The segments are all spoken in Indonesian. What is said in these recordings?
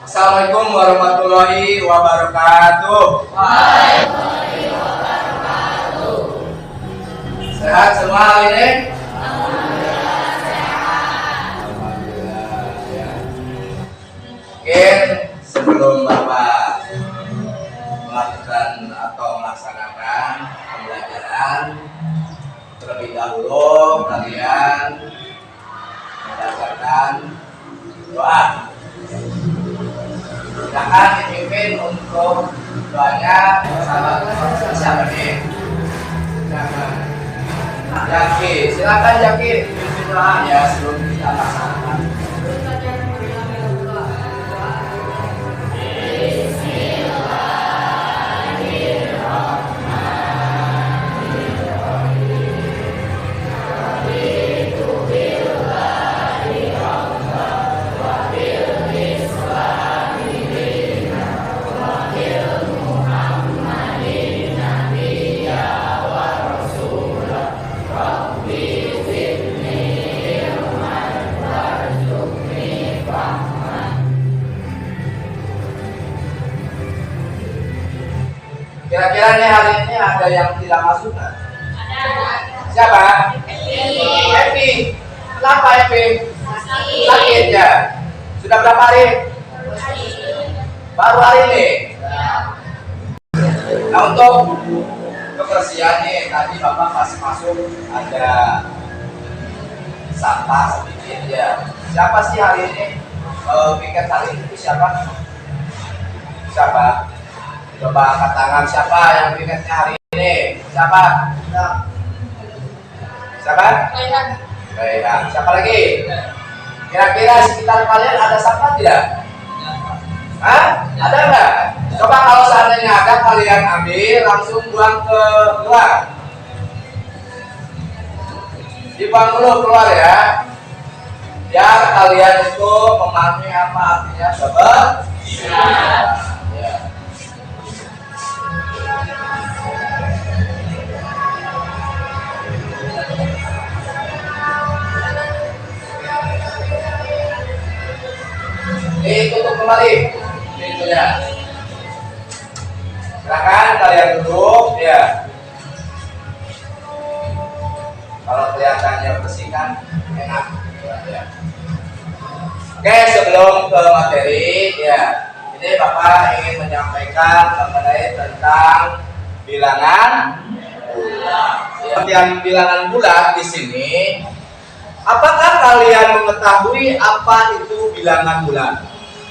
Assalamualaikum warahmatullahi wabarakatuh. Waalaikumsalam wabarakatuh. Sehat semua hari ini? Alhamdulillah sehat. Alhamdulillah ya. Mungkin sebelum Bapak melakukan atau melaksanakan pembelajaran, terlebih dahulu kalian mendapatkan doa. Silakan dipimpin untuk doanya bersama siapa nih? Jaki, silakan Jaki pimpin doanya sebelum kita laksanakan. Kira-kira nih hari ini ada yang tidak masuk nggak? Ada. Siapa? Epi. Kenapa Epi? Sakit ya? Sudah berapa hari? Baru hari ini? Nah untuk kebersihan nih, tadi Bapak pas masuk ada sampah sedikit ya. Siapa sih hari ini? Piket hari ini siapa? Siapa? Coba angkat tangan siapa yang piketnya hari ini? Siapa? Siapa? Raihan. Siapa lagi? Kira-kira sekitar kalian ada sampah tidak? Hah? Ada nggak? Coba kalau seandainya ada, kalian ambil langsung buang ke luar. Dibuang dulu keluar ya. Biar kalian itu memahami apa artinya kebersihan. Ya. Tutup kembali pintunya. Silakan kalian tutup ya. Kalau kelihatannya bersih kan enak ya. Oke, sebelum ke materi ya, ini Bapak ingin menyampaikan mengenai tentang bilangan bulat. Yang bilangan bulat di sini, apakah kalian mengetahui apa itu bilangan bulat?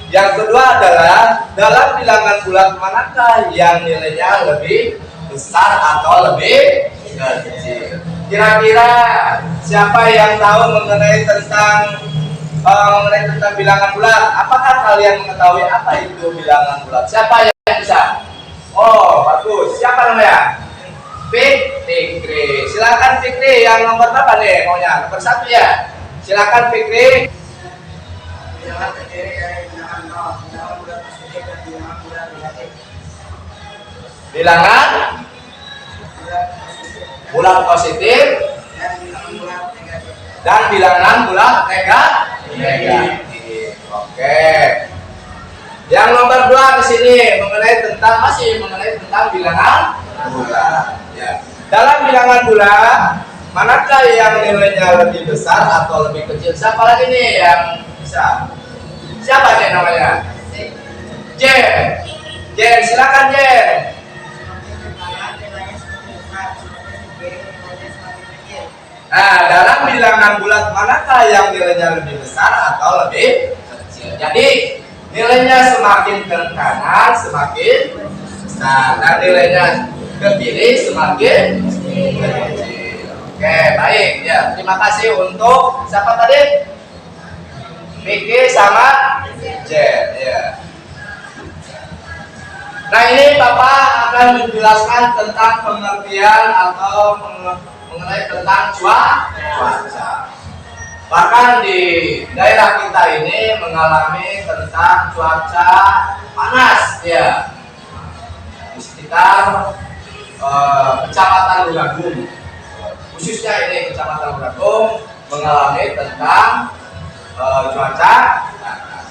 Yang kedua adalah dalam bilangan bulat manakah yang nilainya lebih besar atau lebih kecil? Kira-kira siapa yang tahu mengenai tentang bilangan bulat? Apakah kalian mengetahui apa itu bilangan bulat? Siapa yang bisa? Oh, bagus. Siapa namanya? Fikri. Silakan Fikri, yang nomor berapa nih maunya? Nomor 1 ya. Silakan Fikri. Bilangan terdiri dari bilangan nol, bilangan bulat positif dan bilangan bulat negatif. Bilangan bulat positif Dan bilangan bulat negatif. dan bilangan bulat negatif. Oke. Yang nomor 2 di sini masih mengenai tentang bilangan bulat. Ya. Dalam bilangan bulat, manakah yang nilainya lebih besar atau lebih kecil? Siapa lagi nih yang bisa? Siapa nih namanya? Jen. Jen, silakan Jen. Nah, dalam bilangan bulat manakah yang nilainya lebih besar atau lebih kecil? Jadi nilainya semakin ke kanan semakin besar, dan nilainya ke kiri semakin Oke, baik ya. Terima kasih untuk siapa tadi? Vicky sama Jen ya. Nah, ini Bapak akan menjelaskan tentang pengertian atau mengenai tentang cuaca. Bahkan di daerah kita ini mengalami tentang cuaca panas ya. Di sekitar Kecamatan Lumajang, khususnya ini Kecamatan Lumajang mengalami tentang cuaca panas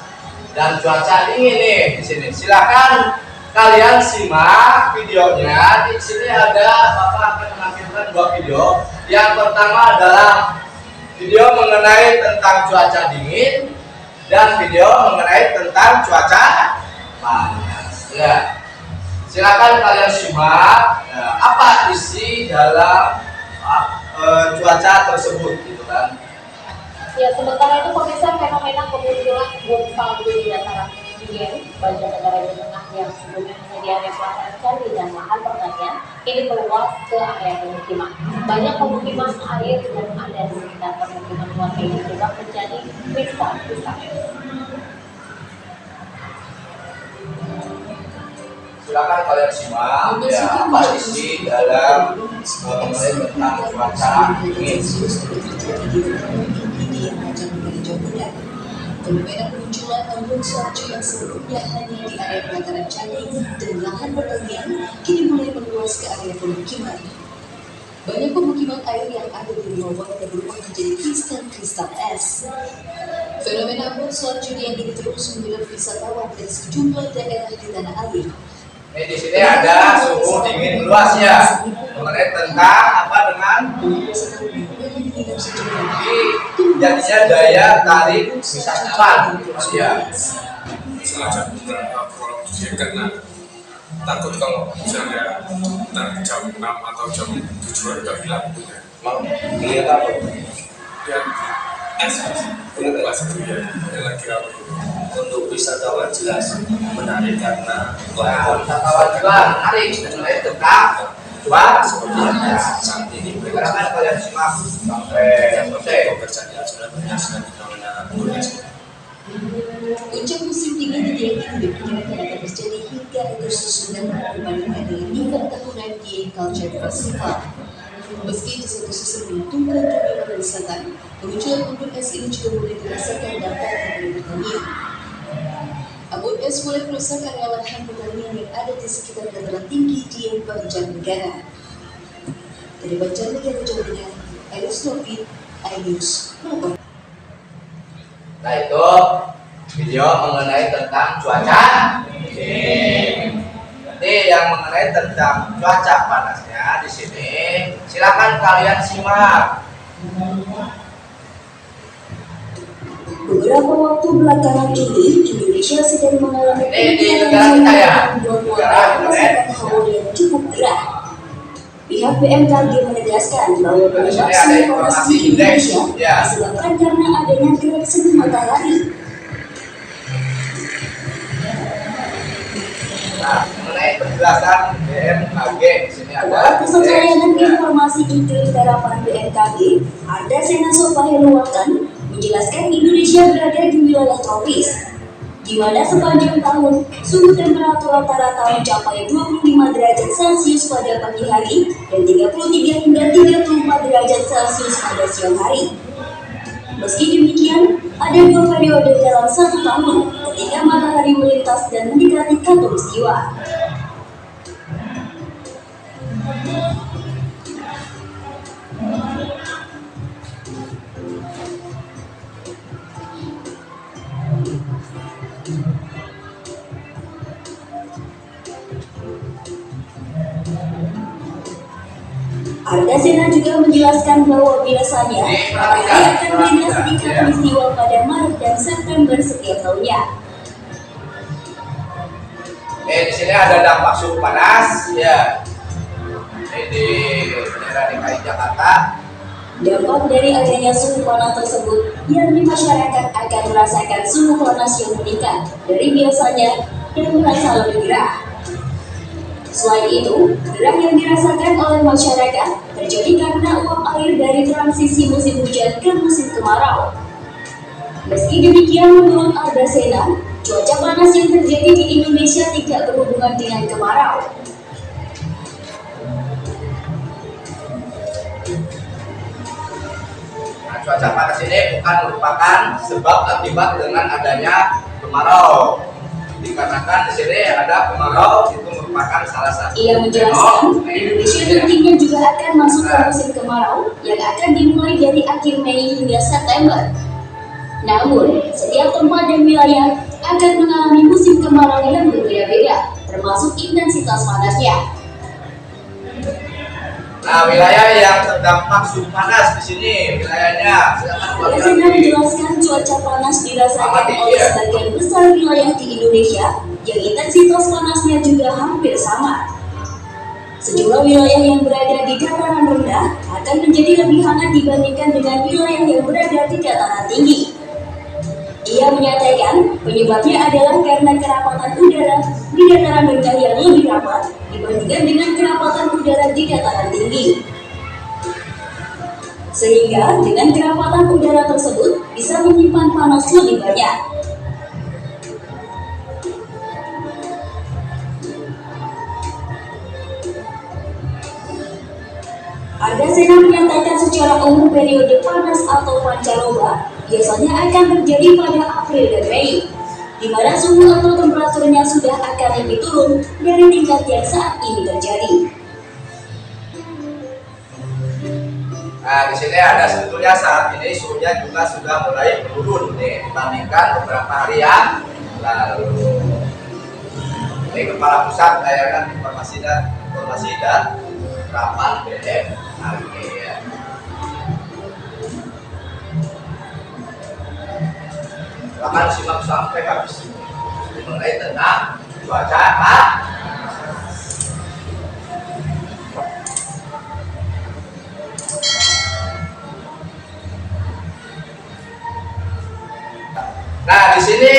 dan cuaca dingin nih di sini. Silakan kalian simak videonya. Di sini ada Bapak akan menampilkan 2 video. Yang pertama adalah video mengenai tentang cuaca dingin dan video mengenai tentang cuaca panas. Ya. Silakan kalian simak apa isi dalam cuaca tersebut, gitu kan? Ya, sementara itu pemirsa, fenomena kemunculan gelombang di dataran tinggi banjir negara Jawa Tengah yang sebelumnya menyediakan pelataran candi dan lahan pertanian kini meluas ke area pemukiman. Banyak pemukiman air dan ada di sekitar pemukiman warga ini berubah menjadi wisata. Silakan kalian simak ya apa isi dalam mengenai tentang cuaca dingin. Fenomena kemunculan embun salju yang sebelumnya hanya di area pelataran candi dan lahan pertanian kini mulai meluas ke area pemukiman. Banyak pemukiman air yang ada di bawah warga berubah menjadi kristal es. Fenomena embun salju yang ini terus menggeliat wisatawan dari sejumlah daerah di tanah air. Di sini ada suhu dingin meluas ya. Mengenai tentang apa dengan jadinya daya tarik wisatawan ya. Sengaja beberapa produksi karena takut kalau misalnya ntar jam 6 atau jam 7 udah hilang gitu ya. Mau lihat apa? Dan itu ya lagi apa gitu. Untuk wisatawan jelas menarik karena Wisatawan juga menarik mengenai tentang cuaca seperti yang saat ini Silakan kalian simak sampai selesai. pekerjaan sudah menyaksikan fenomena gunung es. Puncak musim dingin diyakini diperkirakan akan terjadi hingga Agustus mendatang dibandingkan dengan event tahunan DA Culture Festival. Meski di satu sisi menguntungkan dunia pariwisata, kemunculan embun es ini juga mulai dirasakan dampak pada pertanian. Embun es mulai merusak area lahan pertanian yang ada di sekitar dataran tinggi di Banjarnegara. Dari Banjarnegara, Jawa Tengah, Ainus Novit, Ainus Melbourne. Nah, itu video mengenai tentang cuaca. Nanti yang mengenai tentang cuaca panasnya di sini silakan kalian simak. Beberapa waktu belakangan ini, Indonesia sedang mengalami Ini di negara kita ya? Negara merasakan hawa yang cukup gerah. Pihak BMKG menegaskan bahwa penyebab suhu panas di Indonesia disebabkan karena adanya gerak semu matahari. Nah, mengenai penjelasan BMKG di sini ada. Pusat Layanan Informasi Iklim Terapan BMKG, Arda Senasopa Heruwatan, menjelaskan Indonesia berada di wilayah tropis, di mana sepanjang tahun suhu temperatur rata-rata mencapai 25 derajat Celcius pada pagi hari dan 33 hingga 34 derajat Celcius pada siang hari. Meski demikian, ada 2 periode dalam 1 tahun ketika matahari melintas dan mendekati khatulistiwa. Ardasena juga menjelaskan bahwa biasanya matahari akan melintas di khatulistiwa pada Maret dan September setiap tahunnya. Di sini ada dampak suhu panas ya. Ini di daerah DKI Jakarta. Dampak dari adanya suhu panas tersebut, yakni masyarakat akan merasakan suhu panas yang meningkat dari biasanya dan merasa lebih gerah. Selain itu, gerah yang dirasakan oleh oleh masyarakat terjadi karena uap air dari transisi musim hujan ke musim kemarau. Meski demikian, menurut Ardasena, cuaca panas yang terjadi di Indonesia tidak berhubungan dengan kemarau. Nah, cuaca panas ini bukan merupakan sebab akibat dengan adanya kemarau. Dikarenakan di sini ada kemarau, itu merupakan salah satu. Ia menjelaskan, Indonesia nantinya juga akan masuk ke musim kemarau yang akan dimulai dari akhir Mei hingga September. Namun, setiap tempat dan wilayah akan mengalami musim kemarau yang berbeda-beda, termasuk intensitas panasnya. Nah, wilayah yang terdampak suhu panas di sini wilayahnya. Ardasena menjelaskan cuaca panas dirasakan oleh sebagian besar wilayah di Indonesia yang intensitas panasnya juga hampir sama. Sejumlah wilayah yang berada di dataran rendah akan menjadi lebih hangat dibandingkan dengan wilayah yang berada di dataran tinggi. Ia menyatakan penyebabnya adalah karena kerapatan udara di dataran rendah yang lebih rapat dibandingkan dengan kerapatan udara di dataran tinggi. Sehingga dengan kerapatan udara tersebut bisa menyimpan panas lebih banyak. Ardasena menyatakan secara umum periode panas atau pancaroba biasanya akan terjadi pada April dan Mei, di mana suhu atau temperaturnya sudah akan lebih turun dari tingkat yang saat ini terjadi. Nah, di sini ada sebetulnya saat ini suhunya juga sudah mulai menurun nih dibandingkan beberapa hari yang lalu. Ini Kepala Pusat Layanan Informasi dan Penerapan BMKG ya. Silakan simak sampai habis mengenai tentang cuaca Pak. Nah, di sini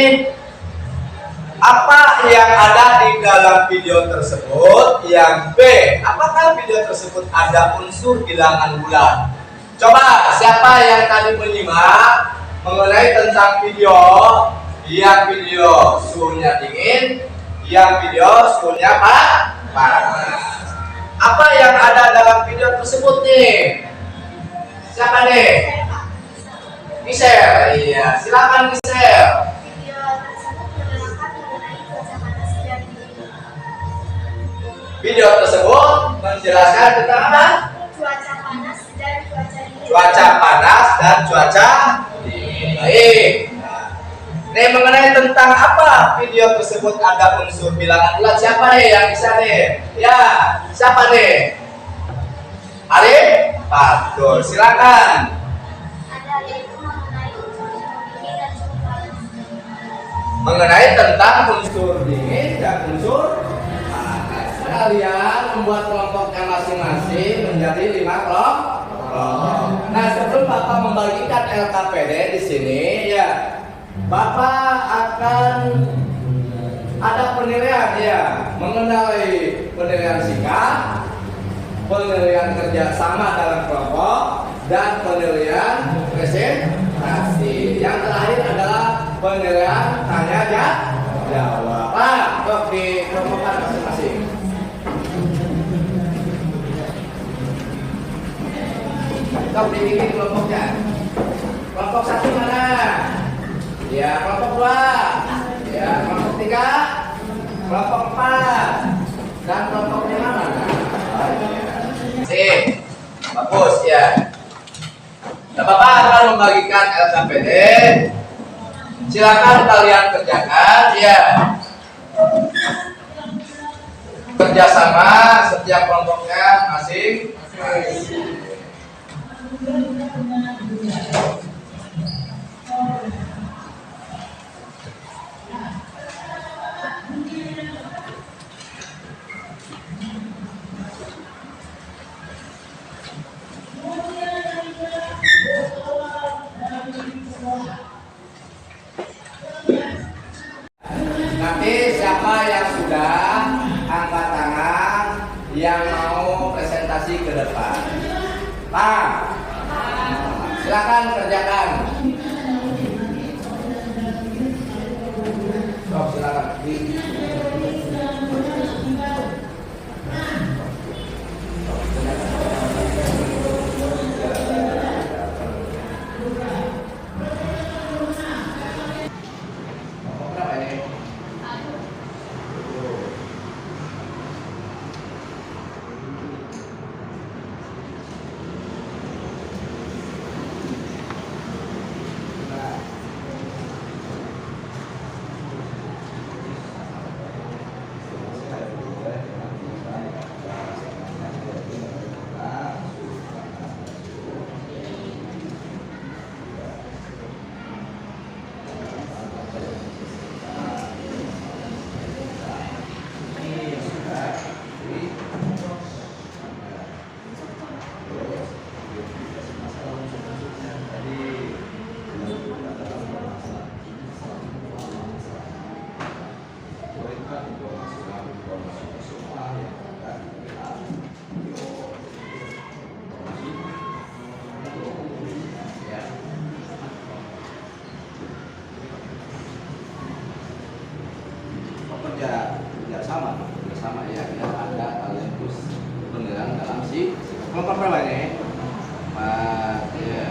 apa yang ada di dalam video tersebut? Yang B, apakah video tersebut ada unsur bilangan bulan? Coba siapa yang tadi menyimak mengenai tentang video, yang video suhunya dingin, yang video suhunya panas. Apa yang ada dalam video tersebut nih? Siapa nih? Share, iya, silakan share. Video tersebut menerangkan mengenai cuaca panas dan dingin. Video tersebut menjelaskan tentang apa? Cuaca panas dan cuaca dingin. Cuaca panas dan cuaca dingin. Baik. Nah, ini mengenai tentang apa video tersebut ada unsur bilangan bulan? Siapa nih yang bisa nih? Ya, siapa nih? Arif? Betul, silakan. Ada yaitu mengenai unsur dingin dan suhu panas. Mengenai tentang unsur dingin dan unsur panas. Kalian membuat kelompoknya masing-masing menjadi 5 kelompok. Nah, sebelum Bapak membagikan LKPD di sini ya, Bapak akan ada penilaian ya, mengenai penilaian sikap, penilaian kerjasama dalam kelompok, dan penilaian presentasi. Yang terakhir adalah penilaian tanya jawab. Pak, untuk dikelompokkan masing-masing. Untuk dibikin kelompoknya. Kelompok 1 mana? Ya, kelompok 2. Ya, kelompok 3. Kelompok 4. Dan kelompok 5 mana? Oh, ya. Sip. Bagus ya. Nah, Bapak akan membagikan LKPD. Silakan kalian kerjakan ya. Kerjasama setiap kelompoknya masing. Nanti siapa yang sudah angkat tangan yang mau mau presentasi ke depan. Pak, silakan kerjakan. Sok, silakan. Berapa ini? kerjasama ya biar ada talent penerangan dalam si kelompok berapa ini? Empat ya.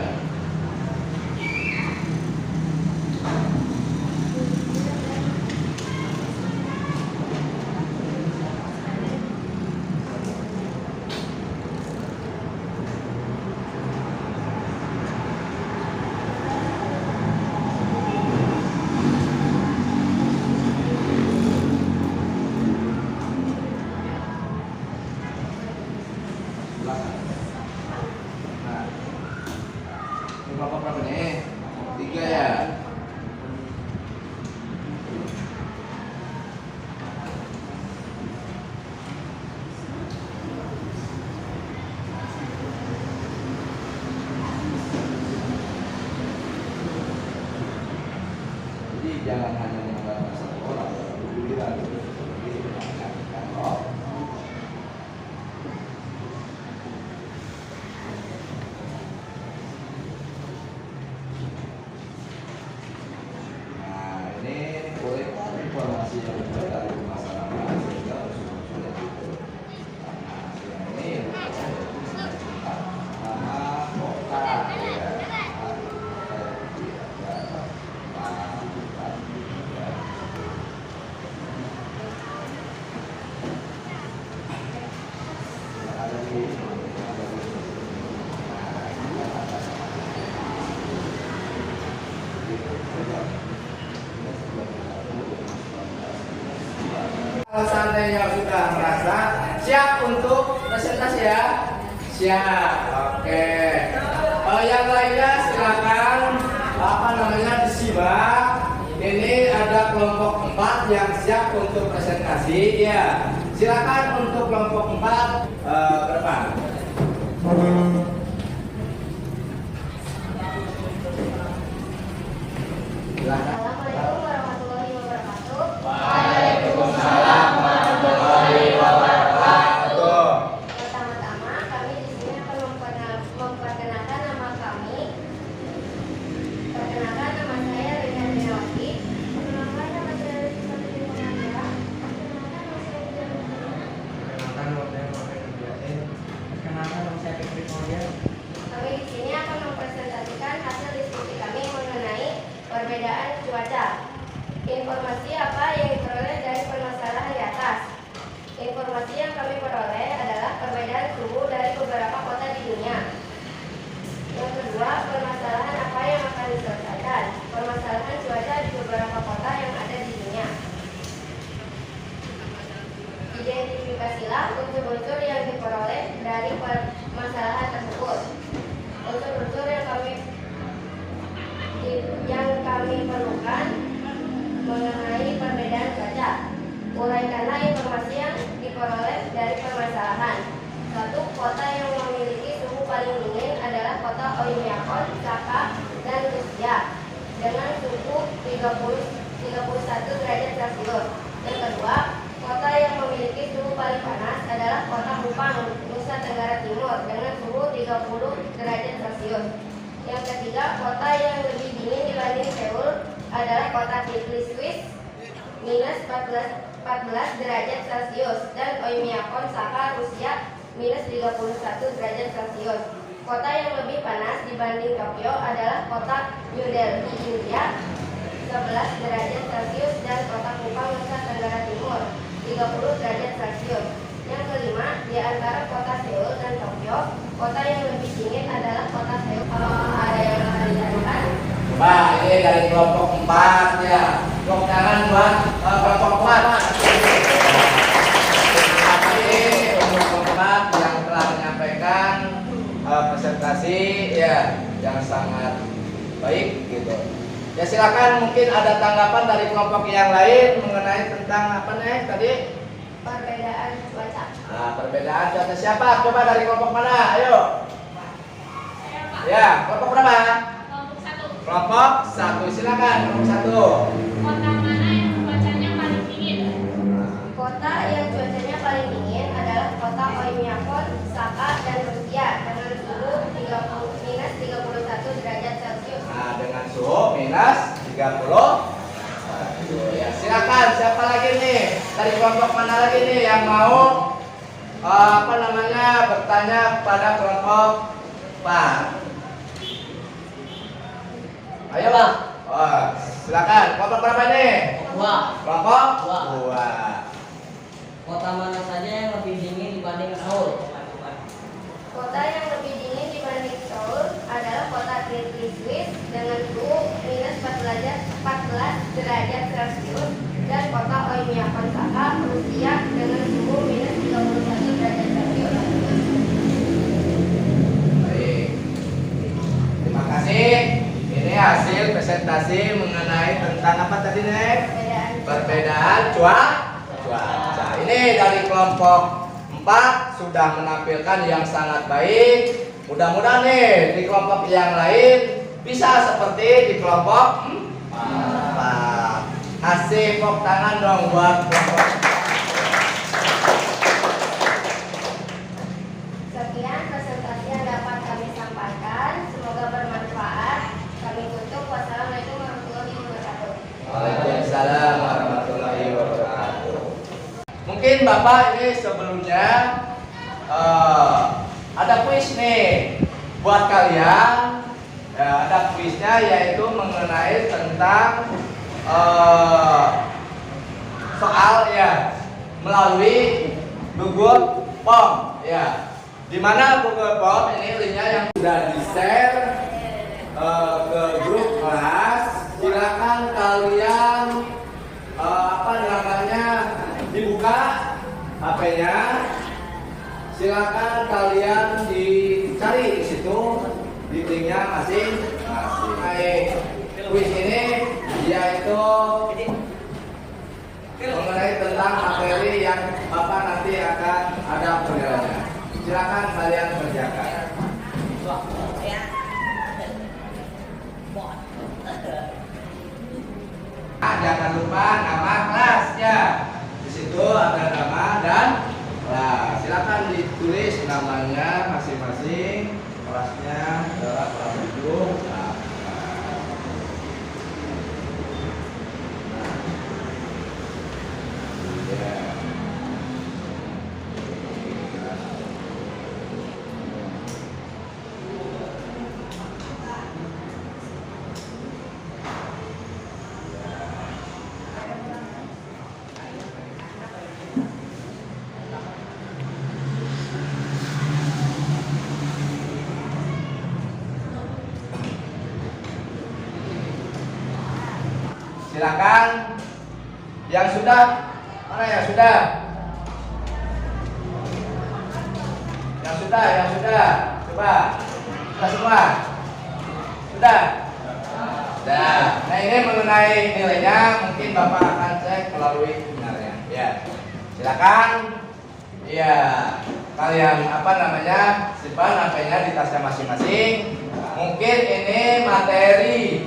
Kelompok berapa nih? 3 ya. Jadi jangan hanya mengandalkan satu orang, giliran itu menangkan roh. Informasi yang benar dari masyarakat sehingga sudah itu ini nama kota ya kalau seandainya sudah merasa siap untuk presentasi ya, siap, oke. Yang lainnya silakan disimak. Ini ada kelompok 4 yang siap untuk presentasi ya. Silakan untuk kelompok 4 ke depan. Silakan. Assalamualaikum warahmatullahi wabarakatuh. Waalaikumsalam warahmatullahi wabarakatuh. Pertama-tama kami di sini akan memperkenalkan nama kami. Perkenalkan nama saya Rina Dinawati. Perkenalkan nama saya Rizky Purnamira. Perkenalkan nama saya Fikri Maulya. Kami di sini akan mempresentasikan hasil diskusi kami mengenai perbedaan cuaca. Informasi apa yang diperoleh dari permasalahan di atas? Informasi yang kami peroleh adalah perbedaan suhu dari beberapa kota di dunia. Yang kedua, permasalahan apa yang akan diselesaikan? Permasalahan cuaca di beberapa kota yang ada di dunia. Identifikasilah unsur-unsur yang diperoleh dari permasalahan tersebut. Unsur-unsur yang kami perlukan mengenai perbedaan cuaca. Uraikanlah informasi yang diperoleh dari permasalahan. 1. Kota yang memiliki suhu paling dingin adalah kota Oymyakon, Saka, dan Rusia dengan suhu 31 derajat Celcius. Yang kedua, kota yang memiliki suhu paling panas adalah kota Kupang, Nusa Tenggara Timur dengan suhu 30 derajat Celcius. Yang ketiga, kota yang lebih dingin dibanding Seoul adalah kota Tbilisi, Swiss, minus 14 derajat Celcius, dan Oymyakon, Saka, Rusia, minus 31 derajat Celcius. Kota yang lebih panas dibanding Tokyo adalah kota New Delhi, India, 11 derajat Celcius, dan kota Kupang, Nusa Tenggara Timur, 30 derajat Celcius. Yang kelima, di antara kota Seoul dan Tokyo, kota yang lebih dingin adalah kota Seoul. Kalau ada yang akan ditanyakan, Coba ini dari kelompok 4 ya. Tepuk tangan buat kelompok 4. Ini kelompok 4 yang telah menyampaikan presentasi ya yang sangat baik gitu. Ya silakan, mungkin ada tanggapan dari kelompok yang lain mengenai tentang apa nih tadi? perbedaan cuaca. Nah, perbedaan cuaca siapa? Coba dari kelompok mana? Ayo. Ya, kelompok berapa? Kelompok 1. Silakan kelompok 1. Kota mana yang cuacanya paling dingin? Kota yang cuacanya paling dingin adalah kota Oymyakon, Saka, dan Rusia dengan suhu minus 31 derajat Celcius. Nah, dengan suhu minus 30. Ya, silakan. Siapa lagi nih? Dari kelompok mana lagi nih yang mau bertanya kepada kelompok 4? Ayo, Bang. Oh, silakan. Kelompok berapa nih? Kelompok 2. Kota mana saja yang lebih dingin dibanding Seoul? Kota yang lebih dingin dibanding Seoul adalah kota Tbilisi, Swiss dengan suhu minus 14 derajat Celcius, dan kota Oymyakon, Saka, Rusia dengan suhu minus 31 derajat Celcius. Baik. Terima kasih. Ini hasil presentasi mengenai tentang apa tadi nih? Perbedaan cuaca. Ini dari kelompok 4 sudah menampilkan yang sangat baik. Mudah-mudahan nih di kelompok yang lain bisa seperti di kelompok 4. Kasih tepuk tangan dong buat kelompok. Sekian presentasi yang dapat kami sampaikan. Semoga bermanfaat. Kami tutup. Wassalamualaikum warahmatullahi wabarakatuh. Waalaikumsalam warahmatullahi wabarakatuh. Mungkin Bapak ini sebelumnya ada kuis nih buat kalian. Ya, ada kuisnya yaitu mengenai tentang soal ya melalui Google Form ya. Dimana Google Form ini linknya yang sudah di-share ke grup kelas. Silakan kalian dibuka HP-nya. Silakan kalian dicari di situ di linknya masing-masing. Kuis ini yaitu mengenai tentang materi yang Bapak nanti akan ada penilaiannya. Silakan kalian kerjakan. Jangan lupa nama kelasnya. Di situ ada nama dan kelas. Silakan ditulis namanya masing-masing. Kelasnya adalah kelas 7. Silakan yang sudah, mana yang sudah? Yang sudah, coba. Sudah semua? Sudah? Sudah. Nah ini mengenai nilainya mungkin Bapak akan cek melalui seminarnya. Ya. Silakan. Iya. Kalian simpan HP-nya di tasnya masing-masing. Mungkin ini materi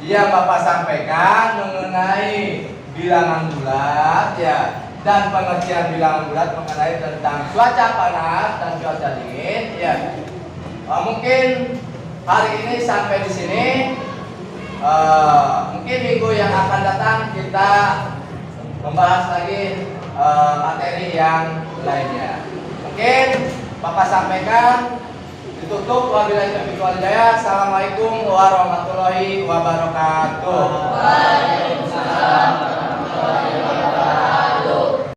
yang Bapak sampaikan mengenai bilangan bulat ya. dan pengertian bilangan bulat mengenai tentang cuaca panas dan cuaca dingin. Ya, mungkin hari ini sampai di sini. Mungkin minggu yang akan datang kita membahas lagi materi yang lainnya. Mungkin Bapak sampaikan, ditutup. Wabillahi taufiq wal hidayah. Assalamualaikum warahmatullahi wabarakatuh. Waalaikumsalam warahmatullahi wabarakatuh.